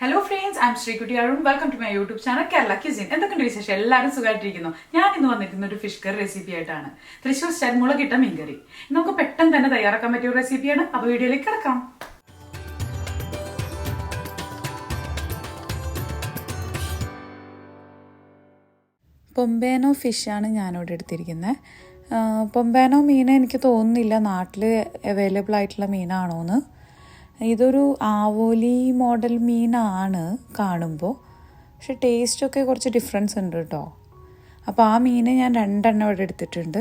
Hello friends, I'm Srikuti Arun. Welcome to my YouTube channel Kerala Cuisine. എന്തൊക്കെയുണ്ട് വിശേഷം? എല്ലാവരും സുഖമായിട്ടിരിക്കുന്നു. ഞാൻ ഇന്ന് വന്നിരിക്കുന്ന ഒരു ഫിഷ് കറി റെസിപ്പി ആയിട്ടാണ്. തൃശ്ശൂർ സ്റ്റൈൽ മുളകിട്ട മീൻ കറി. നമുക്ക് പെട്ടെന്ന് തന്നെ തയ്യാറാക്കാൻ പറ്റിയ ഒരു റെസിപ്പിയാണ്. അപ്പോൾ വീഡിയോയിലേക്ക് കിടക്കാം. പൊമ്പേനോ ഫിഷാണ് ഞാനിവിടെ എടുത്തിരിക്കുന്നത്. പൊമ്പേനോ മീൻ എനിക്ക് തോന്നുന്നില്ല നാട്ടിൽ അവൈലബിൾ ആയിട്ടുള്ള മീനാണോയെന്ന്. ഇതൊരു ആവോലി മോഡൽ മീനാണ് കാണുമ്പോൾ, പക്ഷെ ടേസ്റ്റൊക്കെ കുറച്ച് ഡിഫറൻസ് ഉണ്ട് കേട്ടോ. അപ്പോൾ ആ മീൻ ഞാൻ 2 എണ്ണം ഇവിടെ എടുത്തിട്ടുണ്ട്.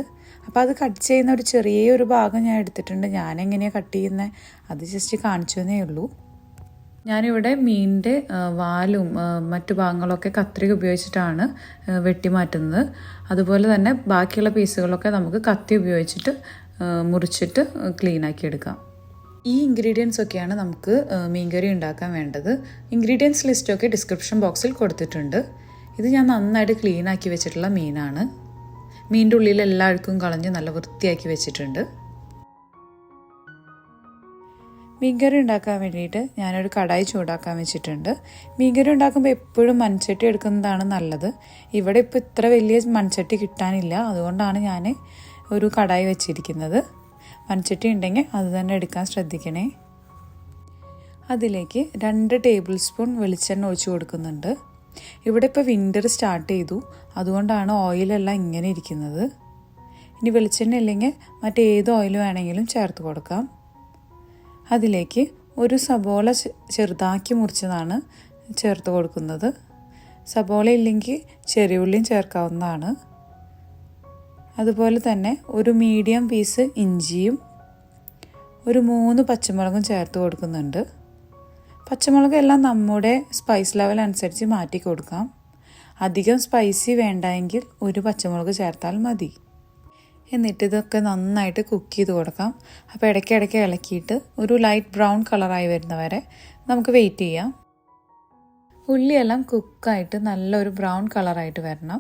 അപ്പോൾ അത് കട്ട് ചെയ്യുന്ന ഒരു ചെറിയൊരു ഭാഗം ഞാൻ എടുത്തിട്ടുണ്ട്. ഞാനെങ്ങനെയാണ് കട്ട് ചെയ്യുന്നത് അത് ജസ്റ്റ് കാണിച്ചു തന്നേ ഉള്ളൂ. ഞാനിവിടെ മീനിൻ്റെ വാലും മറ്റു ഭാഗങ്ങളൊക്കെ കത്രിക ഉപയോഗിച്ചിട്ടാണ് വെട്ടിമാറ്റുന്നത്. അതുപോലെ തന്നെ ബാക്കിയുള്ള പീസുകളൊക്കെ നമുക്ക് കത്തി ഉപയോഗിച്ചിട്ട് മുറിച്ചിട്ട് ക്ലീനാക്കി എടുക്കാം. ഈ ഇൻഗ്രീഡിയൻസ് ഒക്കെയാണ് നമുക്ക് മീൻകറി ഉണ്ടാക്കാൻ വേണ്ടത്. ഇൻഗ്രീഡിയൻസ് ലിസ്റ്റൊക്കെ ഡിസ്ക്രിപ്ഷൻ ബോക്സിൽ കൊടുത്തിട്ടുണ്ട്. ഇത് ഞാൻ നന്നായിട്ട് ക്ലീനാക്കി വെച്ചിട്ടുള്ള മീനാണ്. മീനിൻ്റെ ഉള്ളിൽ എല്ലാ അഴുക്കും കളഞ്ഞ് നല്ല വൃത്തിയാക്കി വെച്ചിട്ടുണ്ട്. മീൻകറി ഉണ്ടാക്കാൻ വേണ്ടിയിട്ട് ഞാനൊരു കടായി ചൂടാക്കാൻ വെച്ചിട്ടുണ്ട്. മീൻകറി ഉണ്ടാക്കുമ്പോൾ എപ്പോഴും മൺചട്ടി എടുക്കുന്നതാണ് നല്ലത്. ഇവിടെ ഇപ്പോൾ ഇത്ര വലിയ മൺചട്ടി കിട്ടാനില്ല, അതുകൊണ്ടാണ് ഞാൻ ഒരു കടായി വെച്ചിരിക്കുന്നത്. മൺചട്ടി ഉണ്ടെങ്കിൽ അത് തന്നെ എടുക്കാൻ ശ്രദ്ധിക്കണേ. അതിലേക്ക് 2 ടേബിൾ സ്പൂൺ വെളിച്ചെണ്ണ ഒഴിച്ച് കൊടുക്കുന്നുണ്ട്. ഇവിടെ ഇപ്പോൾ വിൻ്റർ സ്റ്റാർട്ട് ചെയ്തു, അതുകൊണ്ടാണ് ഓയിലെല്ലാം ഇങ്ങനെ ഇരിക്കുന്നത്. ഇനി വെളിച്ചെണ്ണ ഇല്ലെങ്കിൽ മറ്റേത് ഓയിൽ വേണമെങ്കിലും ചേർത്ത് കൊടുക്കാം. അതിലേക്ക് ഒരു സബോള ചെറുതാക്കി മുറിച്ചതാണ് ചേർത്ത് കൊടുക്കുന്നത്. സബോള ഇല്ലെങ്കിൽ ചെറിയ ഉള്ളിയും ചേർക്കാവുന്നതാണ്. അതുപോലെ തന്നെ ഒരു മീഡിയം പീസ് ഇഞ്ചിയും ഒരു 3 പച്ചമുളകും ചേർത്ത് കൊടുക്കുന്നുണ്ട്. പച്ചമുളക് എല്ലാം നമ്മുടെ സ്പൈസ് ലെവൽ അനുസരിച്ച് മാറ്റി കൊടുക്കാം. അധികം സ്പൈസി വേണ്ടെങ്കിൽ ഒരു പച്ചമുളക് ചേർത്താൽ മതി. എന്നിട്ട് ഇതൊക്കെ നന്നായിട്ട് കുക്ക് ചെയ്ത് കൊടുക്കാം. അപ്പോൾ ഇടയ്ക്കിടയ്ക്ക് ഇളക്കിയിട്ട് ഒരു ലൈറ്റ് ബ്രൗൺ കളറായി വരുന്നവരെ നമുക്ക് വെയിറ്റ് ചെയ്യാം. ഉള്ളിയെല്ലാം കുക്കായിട്ട് നല്ലൊരു ബ്രൗൺ കളറായിട്ട് വരണം.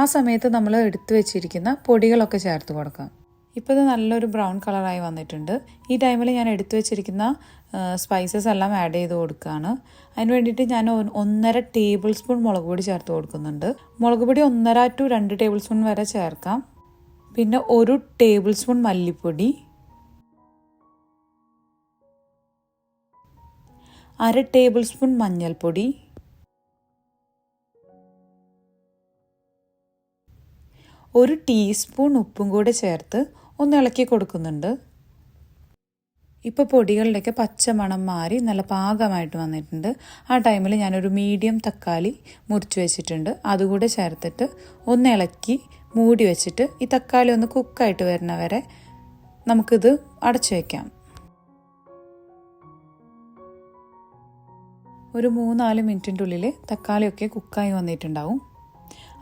ആ സമയത്ത് നമ്മൾ എടുത്തു വെച്ചിരിക്കുന്ന പൊടികളൊക്കെ ചേർത്ത് കൊടുക്കാം. ഇപ്പോൾ ഇത് നല്ലൊരു ബ്രൗൺ കളറായി വന്നിട്ടുണ്ട്. ഈ ടൈമിൽ ഞാൻ എടുത്തു വെച്ചിരിക്കുന്ന സ്പൈസസ് എല്ലാം ആഡ് ചെയ്ത് കൊടുക്കുകയാണ്. അതിന് വേണ്ടിയിട്ട് ഞാൻ 1.5 ടേബിൾ സ്പൂൺ മുളക് പൊടി ചേർത്ത് കൊടുക്കുന്നുണ്ട്. മുളക് പൊടി 1.5 to 2 ടേബിൾ സ്പൂൺ വരെ ചേർക്കാം. പിന്നെ 1 ടേബിൾ സ്പൂൺ മല്ലിപ്പൊടി, 1/2 ടേബിൾ സ്പൂൺ മഞ്ഞൾപ്പൊടി, 1 ടീസ്പൂൺ ഉപ്പും കൂടെ ചേർത്ത് ഒന്ന് ഇളക്കി കൊടുക്കുന്നുണ്ട്. ഇപ്പോൾ പൊടികളുടെയൊക്കെ പച്ചമണം മാറി നല്ല പാകമായിട്ട് വന്നിട്ടുണ്ട്. ആ ടൈമിൽ ഞാനൊരു മീഡിയം തക്കാളി മുറിച്ച് വെച്ചിട്ടുണ്ട്. അതുകൂടെ ചേർത്തിട്ട് ഒന്ന് ഇളക്കി മൂടി വെച്ചിട്ട് ഈ തക്കാളി ഒന്ന് കുക്കായിട്ട് വരുന്നവരെ നമുക്കിത് അടച്ചു വയ്ക്കാം. ഒരു 3-4 മിനിറ്റിൻ്റെ ഉള്ളിൽ തക്കാളിയൊക്കെ കുക്കായി വന്നിട്ടുണ്ടാവും.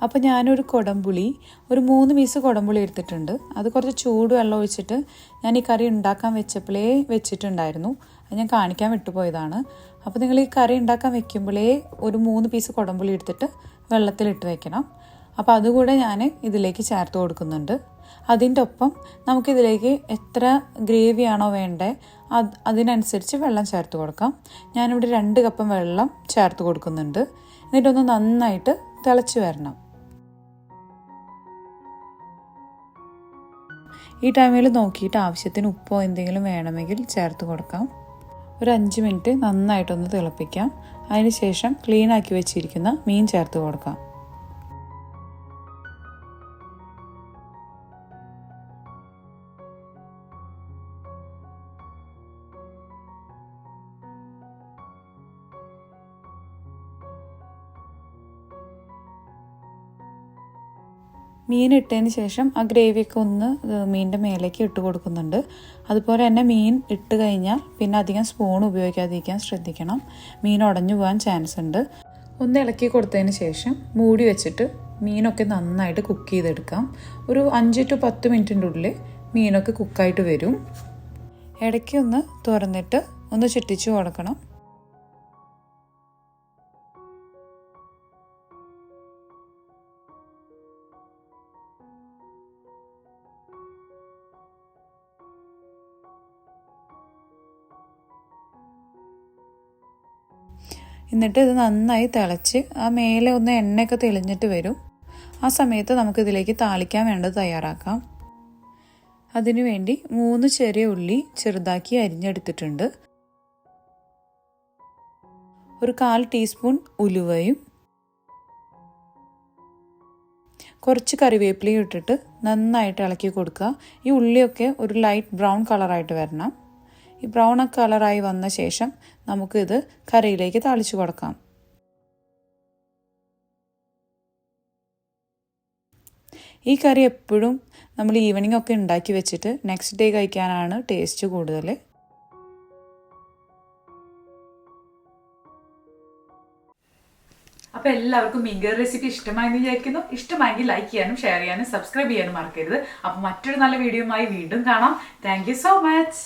അപ്പോൾ ഞാനൊരു കുടംപുളി, ഒരു 3 പീസ് കുടംപുളി എടുത്തിട്ടുണ്ട്. അത് കുറച്ച് ചൂട് വെള്ളം ഒഴിച്ചിട്ട് ഞാൻ ഈ കറി ഉണ്ടാക്കാൻ വെച്ചപ്പോഴേ വെച്ചിട്ടുണ്ടായിരുന്നു. അത് ഞാൻ കാണിക്കാൻ വിട്ടുപോയതാണ്. അപ്പോൾ നിങ്ങൾ ഈ കറി ഉണ്ടാക്കാൻ വെക്കുമ്പോഴേ ഒരു 3 പീസ് കുടംപുളി എടുത്തിട്ട് വെള്ളത്തിലിട്ട് വെക്കണം. അപ്പോൾ അതുകൂടെ ഞാൻ ഇതിലേക്ക് ചേർത്ത് കൊടുക്കുന്നുണ്ട്. അതിൻ്റെ ഒപ്പം നമുക്കിതിലേക്ക് എത്ര ഗ്രേവിയാണോ വേണ്ടത് അതിനനുസരിച്ച് വെള്ളം ചേർത്ത് കൊടുക്കാം. ഞാനിവിടെ 2 കപ്പ് വെള്ളം ചേർത്ത് കൊടുക്കുന്നുണ്ട്. എന്നിട്ടൊന്ന് നന്നായിട്ട് തിളച്ച് വരണം. ഈ ടൈമിൽ നോക്കിയിട്ട് ആവശ്യത്തിന് ഉപ്പോ എന്തെങ്കിലും വേണമെങ്കിൽ ചേർത്ത് കൊടുക്കാം. ഒരു 5 മിനിറ്റ് നന്നായിട്ടൊന്ന് തിളപ്പിക്കാം. അതിന് ശേഷം ക്ലീൻ ആക്കി വെച്ചിരിക്കുന്ന മീൻ ചേർത്ത് കൊടുക്കാം. മീൻ ഇട്ടതിന് ശേഷം ആ ഗ്രേവിയൊക്കെ ഒന്ന് മീനിൻ്റെ മേലേക്ക് ഇട്ട് കൊടുക്കുന്നുണ്ട്. അതുപോലെ തന്നെ മീൻ ഇട്ട് കഴിഞ്ഞാൽ പിന്നെ അധികം സ്പൂൺ ഉപയോഗിക്കാതിരിക്കാൻ ശ്രദ്ധിക്കണം. മീൻ ഉടഞ്ഞു പോകാൻ ചാൻസ് ഉണ്ട്. ഒന്ന് ഇളക്കി കൊടുത്തതിന് ശേഷം മൂടി വെച്ചിട്ട് മീനൊക്കെ നന്നായിട്ട് കുക്ക് ചെയ്തെടുക്കാം. ഒരു 5 to 10 മിനിറ്റിൻ്റെ ഉള്ളിൽ മീനൊക്കെ കുക്കായിട്ട് വരും. ഇടയ്ക്ക് ഒന്ന് തുറന്നിട്ട് ഒന്ന് ചുറ്റിച്ച് കൊടുക്കണം. എന്നിട്ട് ഇത് നന്നായി തിളച്ച് ആ മേലെ ഒന്ന് എണ്ണയൊക്കെ തെളിഞ്ഞിട്ട് വരും. ആ സമയത്ത് നമുക്കിതിലേക്ക് താളിക്കാൻ വേണ്ടത് തയ്യാറാക്കാം. അതിനുവേണ്ടി 3 ചെറിയ ഉള്ളി ചെറുതാക്കി അരിഞ്ഞെടുത്തിട്ടുണ്ട്. ഒരു 1/4 ടീസ്പൂൺ ഉലുവയും കുറച്ച് കറിവേപ്പിലയും ഇട്ടിട്ട് നന്നായിട്ട് ഇളക്കി കൊടുക്കുക. ഈ ഉള്ളിയൊക്കെ ഒരു ലൈറ്റ് ബ്രൗൺ കളറായിട്ട് വരണം. ഈ ബ്രൗൺ കളറായി വന്ന ശേഷം നമുക്കിത് കറിയിലേക്ക് താളിച്ചു കൊടുക്കാം. ഈ കറി എപ്പോഴും നമ്മൾ ഈവനിംഗ് ഒക്കെ ഉണ്ടാക്കി വെച്ചിട്ട് നെക്സ്റ്റ് ഡേ കഴിക്കാനാണ് ടേസ്റ്റ് കൂടുതൽ. അപ്പൊ എല്ലാവർക്കും മീൻകറി റെസിപ്പി ഇഷ്ടമായെന്ന് വിചാരിക്കുന്നു. ഇഷ്ടമായെങ്കിൽ ലൈക്ക് ചെയ്യാനും ഷെയർ ചെയ്യാനും സബ്സ്ക്രൈബ് ചെയ്യാനും മറക്കരുത്. അപ്പൊ മറ്റൊരു നല്ല വീഡിയോയുമായി വീണ്ടും കാണാം. Thank you so much.